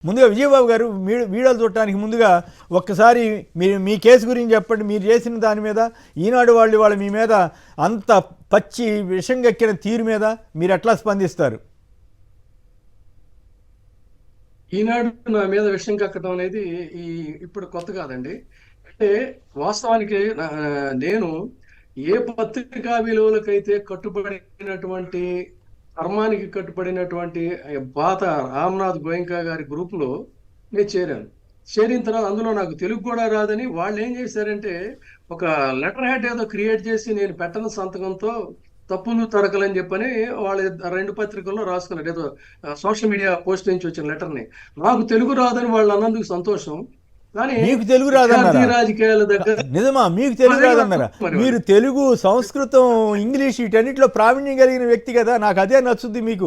ముందుగా విజయబాబు గారు వీడియోలు చూడటానికి ముందుగా ఒక్కసారి మీరు మీ కేసు గురించి చెప్పండి. మీరు చేసిన దాని మీద ఈనాడు వాళ్ళు మీ మీద అంత పచ్చి విషం గక్కిన తీరు మీద మీరు ఎట్లా స్పందిస్తారు? ఈనాడు నా మీద విషయం కక్కడం అనేది ఇప్పుడు కొత్త కాదండి. అంటే వాస్తవానికి నేను ఏ పత్రికా విలువలకైతే కట్టుబడినటువంటి ధర్మానికి కట్టుబడినటువంటి బాత రామ్నాథ్ గోయంకా గారి గ్రూప్ లో నేను చేరాను. చేరిన తర్వాత అందులో నాకు తెలుగు కూడా రాదని వాళ్ళు ఏం చేశారంటే ఒక లెటర్ హెడ్ ఏదో క్రియేట్ చేసి నేను పెట్టని సంతకంతో తప్పులు తడకలని చెప్పని వాళ్ళు రెండు పత్రికల్లో రాసుకున్నారు. ఏదో సోషల్ మీడియా పోస్ట్ నుంచి వచ్చిన లెటర్ని. నాకు తెలుగు రాదని వాళ్ళు అన్నందుకు సంతోషం. కానీ మీకు తెలుగు రాదన్నారా? రాజకీయాల దగ్గర నిజమా? మీకు తెలుగు రాదన్నారా? మీరు తెలుగు, సంస్కృతం, ఇంగ్లీష్ వీటన్నిటిలో ప్రావీణ్యం కలిగిన వ్యక్తి కదా. నాకు అదే నచ్చుద్ది. మీకు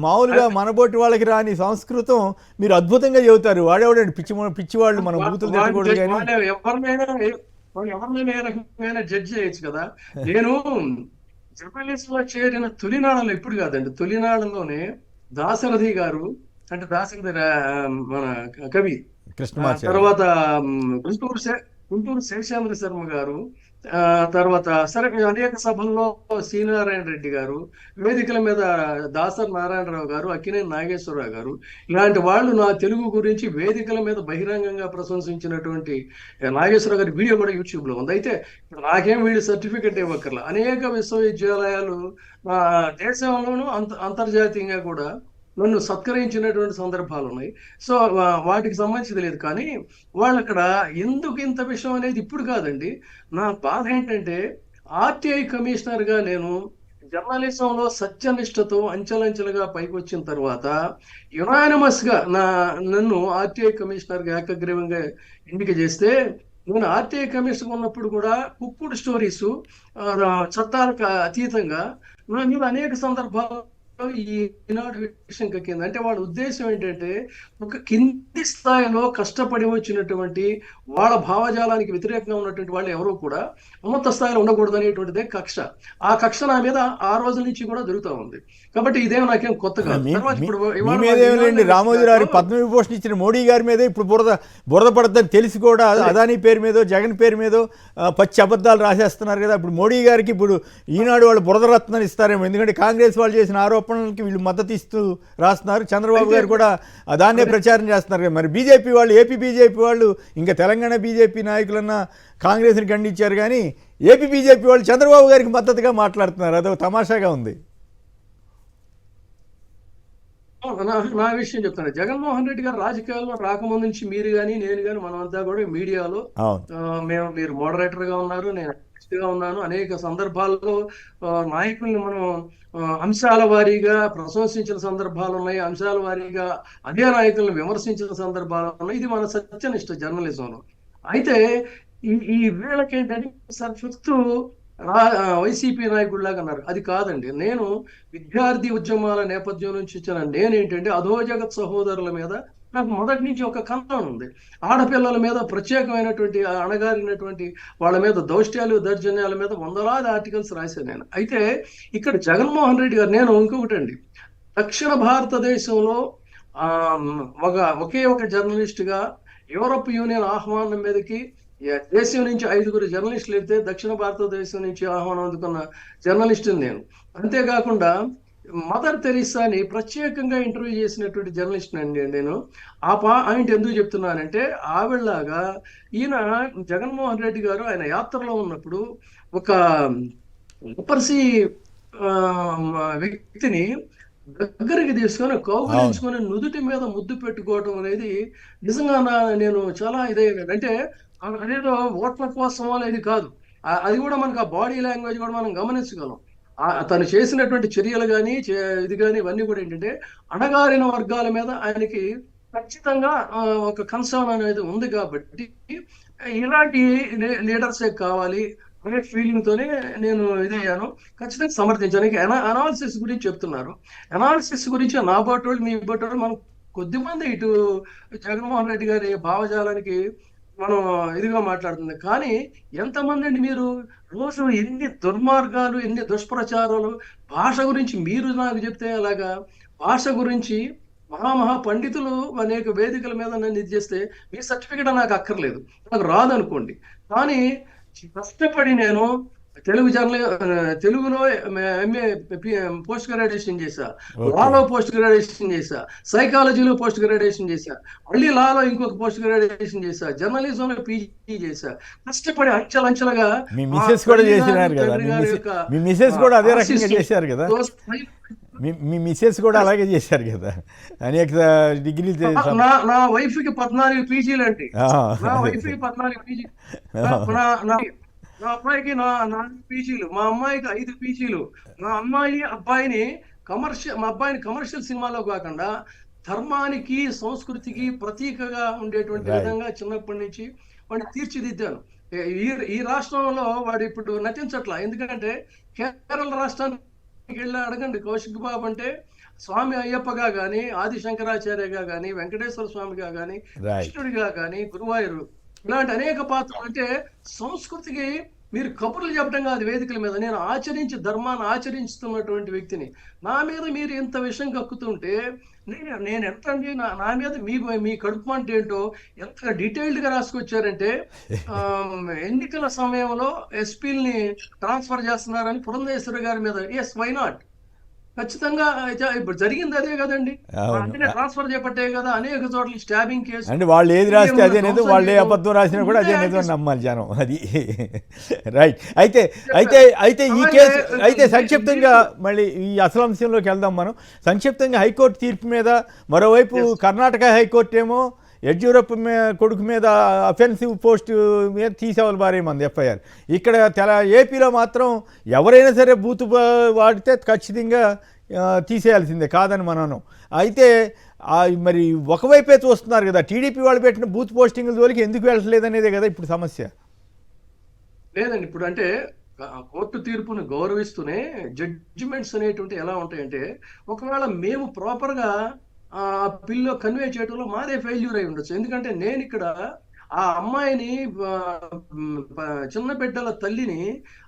మామూలుగా మనబోటి వాళ్ళకి రాని సంస్కృతం మీరు అద్భుతంగా చెబుతారు. వాడేవాడండి పిచ్చివాళ్ళు మనం బూతులు తిట్టకూడదు కానీ ఎవరినైనా ఏ రకమైన జడ్జి చేయొచ్చు కదా. నేను జర్నలిస్ట్ లో చేరిన తొలినాళ్ళలో ఇప్పుడు కాదండి, తొలినాళ్ళలోనే దాశరథి గారు, అంటే దాశరథి మన కవి, తర్వాత గుంటూరు శేషాంద్ర శర్మ గారు, తర్వాత సరే అనేక సభల్లో శ్రీనారాయణ రెడ్డి గారు, వేదికల మీద దాసర్ నారాయణరావు గారు, అక్కినేని నాగేశ్వరరావు గారు, ఇలాంటి వాళ్ళు నా తెలుగు గురించి వేదికల మీద బహిరంగంగా ప్రశంసించినటువంటి నాగేశ్వరరావు గారి వీడియో కూడా యూట్యూబ్ లో ఉంది. అయితే నాకేం వీళ్ళు సర్టిఫికెట్ ఇవ్వక్కర్లా. అనేక విశ్వవిద్యాలయాలు దేశంలోనూ అంతర్జాతీయంగా కూడా నన్ను సత్కరించినటువంటి సందర్భాలు ఉన్నాయి. సో వాటికి సంబంధించి లేదు. కానీ వాళ్ళు అక్కడ ఎందుకు ఇంత విషయం అనేది ఇప్పుడు కాదండి. నా బాధ ఏంటంటే ఆర్టీఐ కమిషనర్ గా నేను జర్నలిజంలో సత్యనిష్టతో అంచెలంచెలుగా పైకి వచ్చిన తర్వాత యునానిమస్ గా నన్ను ఆర్టీఐ కమిషనర్ గా ఏకగ్రీవంగా ఎన్నిక చేస్తే, నేను ఆర్టీఐ కమిషనర్ ఉన్నప్పుడు కూడా కుక్కుడు స్టోరీస్ చట్టాలకు అతీతంగా నా మీద అనేక సందర్భాలు ఈనాడు విషయం కక్కింది. అంటే వాళ్ళ ఉద్దేశం ఏంటంటే ఒక కింది స్థాయిలో కష్టపడి వచ్చినటువంటి వాళ్ళ భావజాలానికి వ్యతిరేకంగా ఉన్నటువంటి వాళ్ళు ఎవరు కూడా ఉన్నత స్థాయిలో ఉండకూడదు అనేటువంటిదే కక్ష. ఆ కక్ష నా మీద ఆ రోజు నుంచి కూడా జరుగుతూ ఉంది. కాబట్టి ఇదేం నాకేం కొత్త కాదు. రామోజీరావు పద్మవిభూషణ్ ఇచ్చిన మోడీ గారి మీద ఇప్పుడు బురద పడద్దని తెలిసి కూడా అదానీ పేరు మీదో జగన్ పేరు మీదో పచ్చి అబద్ధాలు రాసేస్తున్నారు కదా. ఇప్పుడు మోడీ గారికి ఇప్పుడు ఈనాడు వాళ్ళు బురద రత్నాలు ఇస్తారేమో. ఎందుకంటే కాంగ్రెస్ వాళ్ళు చేసిన ఆరోపణలకి వీళ్ళు మద్దతు ఇస్తూ రాస్తున్నారు. చంద్రబాబు గారు కూడా దాన్నే ప్రచారం చేస్తున్నారు. మరి బీజేపీ వాళ్ళు, ఏపీ బీజేపీ వాళ్ళు, ఇంకా తెలంగాణ బీజేపీ నాయకులన్నా కాంగ్రెస్ని ఖండించారు, కానీ ఏపీ బీజేపీ వాళ్ళు చంద్రబాబు గారికి మద్దతుగా మాట్లాడుతున్నారు. అదొక తమాషాగా ఉంది. నా విషయం చెప్తాను. జగన్మోహన్ రెడ్డి గారు రాజకీయాల్లో రాకముందు నుంచి మీరు కానీ నేను కానీ మనమంతా కూడా మీడియాలో మీరు మోడరేటర్ గా ఉన్నారు, నేను గా ఉన్నాను. అనేక సందర్భాల్లో నాయకుల్ని మనం అంశాల వారీగా ప్రశంసించిన సందర్భాలు ఉన్నాయి, అంశాల వారీగా అదే నాయకులను విమర్శించిన సందర్భాలు ఉన్నాయి. ఇది మన సత్యనిష్ట జర్నలిజంలో. అయితే ఈ వీళ్ళకేంటంటే సార్ చుట్టూ వైసీపీ నాయకుడిలాగా అన్నారు. అది కాదండి. నేను విద్యార్థి ఉద్యమాల నేపథ్యం నుంచి వచ్చిన నేనేంటంటే అధోజగత్ సహోదరుల మీద నాకు మొదటి నుంచి ఒక కథనం ఉంది. ఆడపిల్లల మీద ప్రత్యేకమైనటువంటి అణగారినటువంటి వాళ్ళ మీద దౌష్ట్యాలు దౌర్జన్యాల మీద వందలాది ఆర్టికల్స్ రాశాను నేను. అయితే ఇక్కడ జగన్మోహన్ రెడ్డి గారు, నేను ఇంకొకటండి, దక్షిణ భారతదేశంలో ఒకే ఒక జర్నలిస్ట్ గా యూరప్ యూనియన్ ఆహ్వానం మీదకి దేశం నుంచి 5గురు జర్నలిస్టులు వెళ్తే దక్షిణ భారతదేశం నుంచి ఆహ్వానం అందుకున్న జర్నలిస్టుని నేను. అంతేకాకుండా మదర్ తెరీసాని ప్రత్యేకంగా ఇంటర్వ్యూ చేసినటువంటి జర్నలిస్ట్ అండి నేను. ఆయన ఎందుకు చెప్తున్నానంటే ఆవిడలాగా ఈయన జగన్మోహన్ రెడ్డి గారు ఆయన యాత్రలో ఉన్నప్పుడు ఒక ఉపర్సి వ్యక్తిని దగ్గరికి తీసుకొని కౌగులించుకొని నుదుటి మీద ముద్దు పెట్టుకోవటం అనేది నిజంగా నేను చాలా ఇదయ్యాను. అంటే అదేదో ఓట్ల కోసం అనేది కాదు, అది కూడా మనకు ఆ బాడీ లాంగ్వేజ్ కూడా మనం గమనించగలం. తను చేసినటువంటి చర్యలు కానీ ఇది కానీ ఇవన్నీ కూడా ఏంటంటే అణగారిన వర్గాల మీద ఆయనకి ఖచ్చితంగా ఒక కన్సర్న్ అనేది ఉంది. కాబట్టి ఇలాంటి లీడర్సే కావాలి అనే ఫీలింగ్ తోనే నేను ఇదయ్యాను. ఖచ్చితంగా సమర్థించడానికి అనాలిసిస్ గురించి చెప్తున్నారు. అనాలిసిస్ గురించి నా బట్టోళ్ళు మీ బట్టోళ్ళు మనం కొద్దిమంది ఇటు జగన్మోహన్ రెడ్డి గారి భావజాలానికి మనం ఇదిగా మాట్లాడుతుంది. కానీ ఎంతమంది అండి మీరు రోజు ఎన్ని దుర్మార్గాలు, ఎన్ని దుష్ప్రచారాలు భాష గురించి మీరు నాకు చెప్తే అలాగా భాష గురించి మహా పండితులు అనేక వేదికల మీద నన్ను ఇది చేస్తే మీ సర్టిఫికేట్ నాకు అక్కర్లేదు, నాకు రాదనుకోండి. కానీ కష్టపడి నేను తెలుగులో ఎంఏ పోస్ట్ గ్రాడ్యుయేషన్ చేశా, ఓకే. లాలో పోస్ట్ గ్రాడ్యుయేషన్ చేశా, సైకాలజీలో పోస్ట్ గ్రాడ్యుయేషన్ చేశా, మళ్ళీ లాలో ఇంకొక పోస్ట్ గ్రాడ్యుయేషన్ చేశా, జర్నలిజంలో పీజీ చేశా. కష్టపడి అంచెలంచెలుగా మీ మా మిసెస్ కూడా తల్లి గారి, చేసినారు కదా, తండ్రి గారి యొక్క మీ మిసెస్ కూడా అదే రకంగా ఆశీస్సులు చేశారు కదా, మీ మిసెస్ కూడా అలాగే చేశారు కదా, అనేక డిగ్రీలు నా వైఫ్ కి 14 పీజీలు అండి. నా వైఫ్ కి 14 పీజీ, నా అబ్బాయికి 4 పీజీలు, మా అమ్మాయికి 5 పీజీలు. మా అబ్బాయిని మా అబ్బాయిని కమర్షియల్ సినిమాలో కాకుండా ధర్మానికి సంస్కృతికి ప్రతీకగా ఉండేటువంటి Right. విధంగా చిన్నప్పటి నుంచి వాడిని తీర్చిదిద్దాను. ఈ రాష్ట్రంలో వాడు ఇప్పుడు నటించట్లా, ఎందుకంటే కేరళ రాష్ట్రానికి వెళ్ళి అడగండి, కౌశిక్ బాబు అంటే స్వామి అయ్యప్పగా గాని, ఆది శంకరాచార్యగా గాని, వెంకటేశ్వర స్వామిగా గాని, Right. కృష్ణుడిగా గాని, గురువాయూరు ఇలాంటి అనేక పాత్రలు. అంటే సంస్కృతికి మీరు కబుర్లు చెప్పడం కాదు వేదికల మీద, నేను ధర్మాన్ని ఆచరిస్తున్నటువంటి వ్యక్తిని. నా మీద మీరు ఇంత విషయం కక్కుతుంటే నేను ఎంత అండి, నా మీద మీ కడుపు మంట ఏంటో ఎంత డీటెయిల్డ్ గా రాసుకొచ్చారంటే, ఎన్నికల సమయంలో ఎస్పీల్ని ట్రాన్స్ఫర్ చేస్తున్నారని పురంధేశ్వరి గారి మీద. ఎస్, వై నాట్, ఖచ్చితంగా ఇప్పుడు జరిగింది అదే కదండి. అవును. ట్రాన్స్ఫర్ చేపట్టే కదా అనేక చోట్ల స్టాబింగ్ కేసు. అంటే వాళ్ళు ఏది రాస్తే అదే నిజం, వాళ్ళు ఏ అబద్ధం రాసినా కూడా అదే నిజం నమ్మాలి జనం, అది రైట్. అయితే అయితే అయితే ఈ కేసు అయితే సంక్షిప్తంగా మళ్ళీ ఈ అసలు అంశంలోకి వెళ్దాం మనం. సంక్షిప్తంగా హైకోర్టు తీర్పు మీద, మరోవైపు కర్ణాటక హైకోర్టు ఏమో యడ్యూరప్ప కొడుకు మీద అఫెన్సివ్ పోస్ట్ మీద తీసేవాళ్ళు భారీ మంది ఎఫ్ఐఆర్. ఇక్కడ ఏపీలో మాత్రం ఎవరైనా సరే బూత్ వాడితే ఖచ్చితంగా తీసేయాల్సిందే, కాదని మనం. అయితే మరి ఒకవైపే చూస్తున్నారు కదా, టీడీపీ వాళ్ళు పెట్టిన బూత్ పోస్టింగ్ల జోలికి ఎందుకు వెళ్ళట్లేదు అనేదే కదా ఇప్పుడు సమస్య. లేదండి, ఇప్పుడు అంటే కోర్టు తీర్పును గౌరవిస్తూనే జడ్జిమెంట్స్ అనేటువంటి ఎలా ఉంటాయంటే, ఒకవేళ మేము ప్రాపర్గా ఆ పిల్లో కన్వే చేయడంలో మాదే ఫెయిల్యూర్ అయి ఉండొచ్చు. ఎందుకంటే నేను ఇక్కడ ఆ అమ్మాయిని, చిన్న బిడ్డల తల్లిని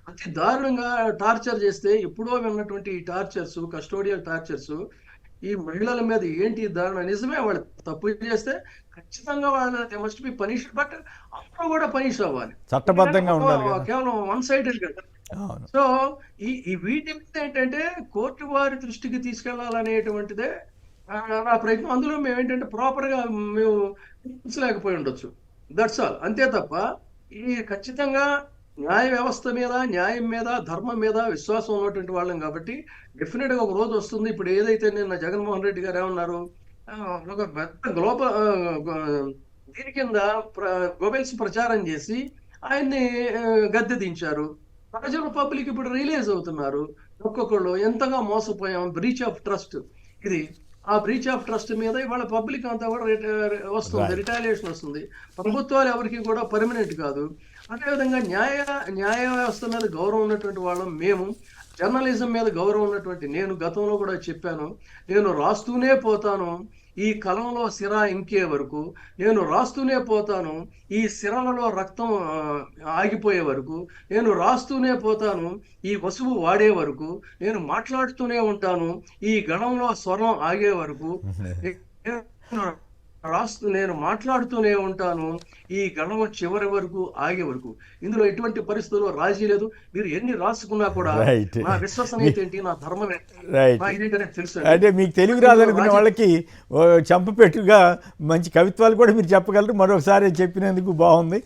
అతి దారుణంగా టార్చర్ చేస్తే, ఎప్పుడో విన్నటువంటి టార్చర్స్, కస్టోడియల్ టార్చర్స్ ఈ మహిళల మీద ఏంటి దారుణం. నిజమే, వాళ్ళు తప్పు చేస్తే ఖచ్చితంగా వాళ్ళు మస్ట్ బి పనిష్డ్, బట్ అందరూ కూడా పనిష్ అవ్వాలి, చట్టబద్ధంగా ఉండాలి కదా. కేవలం వన్ సైడెడ్ కదా. సో ఈ వీటి మీద ఏంటంటే కోర్టు వారి దృష్టికి తీసుకెళ్లాలనేటువంటిదే నా ప్రయత్నం. అందులో మేము ఏంటంటే ప్రాపర్ గా మేము లేకపోయి ఉండొచ్చు, దట్స్ ఆల్, అంతే తప్ప ఈ ఖచ్చితంగా న్యాయ వ్యవస్థ మీద, న్యాయం మీద, ధర్మం మీద విశ్వాసం ఉన్నటువంటి వాళ్ళం కాబట్టి డెఫినెట్ గా ఒక రోజు వస్తుంది. ఇప్పుడు ఏదైతే నిన్న జగన్మోహన్ రెడ్డి గారు ఏమన్నారు, ఒక పెద్ద గ్లోబల్ దీని కింద గోబెల్స్ ప్రచారం చేసి ఆయన్ని గద్దె దించారు. ప్రజలు పబ్లిక్ ఇప్పుడు రిలీజ్ అవుతున్నారు, ఒక్కొక్కళ్ళు ఎంతగా మోసపోయాం, బ్రీచ్ ఆఫ్ ట్రస్ట్ ఇది. ఆ బ్రీచ్ ఆఫ్ ట్రస్ట్ మీద ఇవాళ పబ్లిక్ అంతా కూడా వస్తుంది, రిటాలియేషన్ వస్తుంది. ప్రభుత్వాలు ఎవరికి కూడా పర్మనెంట్ కాదు. అదేవిధంగా న్యాయ వ్యవస్థ మీద గౌరవం ఉన్నటువంటి వాళ్ళం మేము, జర్నలిజం మీద గౌరవం ఉన్నటువంటి నేను గతంలో కూడా చెప్పాను, నేను రాస్తూనే పోతాను ఈ కలంలో సిరా ఇంకే వరకు, నేను రాస్తూనే పోతాను ఈ సిరలలో రక్తం ఆగిపోయే వరకు, నేను రాస్తూనే పోతాను ఈ వసువు వాడే వరకు, నేను మాట్లాడుతూనే ఉంటాను ఈ గణంలో స్వరం ఆగే వరకు, నేను మాట్లాడుతూనే ఉంటాను ఈ గణం చివరి వరకు ఆగే వరకు. ఇందులో ఎటువంటి పరిస్థితుల్లో రాజీ లేదు. మీరు ఎన్ని రాసుకున్నా కూడా నా విశ్వసనీయత ఏంటి, నా ధర్మం ఏంటి తెలుసు. అంటే మీకు తెలుగు రాదనుకున్న వాళ్ళకి చంపపెట్టుగా మంచి కవిత్వాలు కూడా మీరు చెప్పగలరు. మరొకసారి చెప్పినందుకు బాగుంది.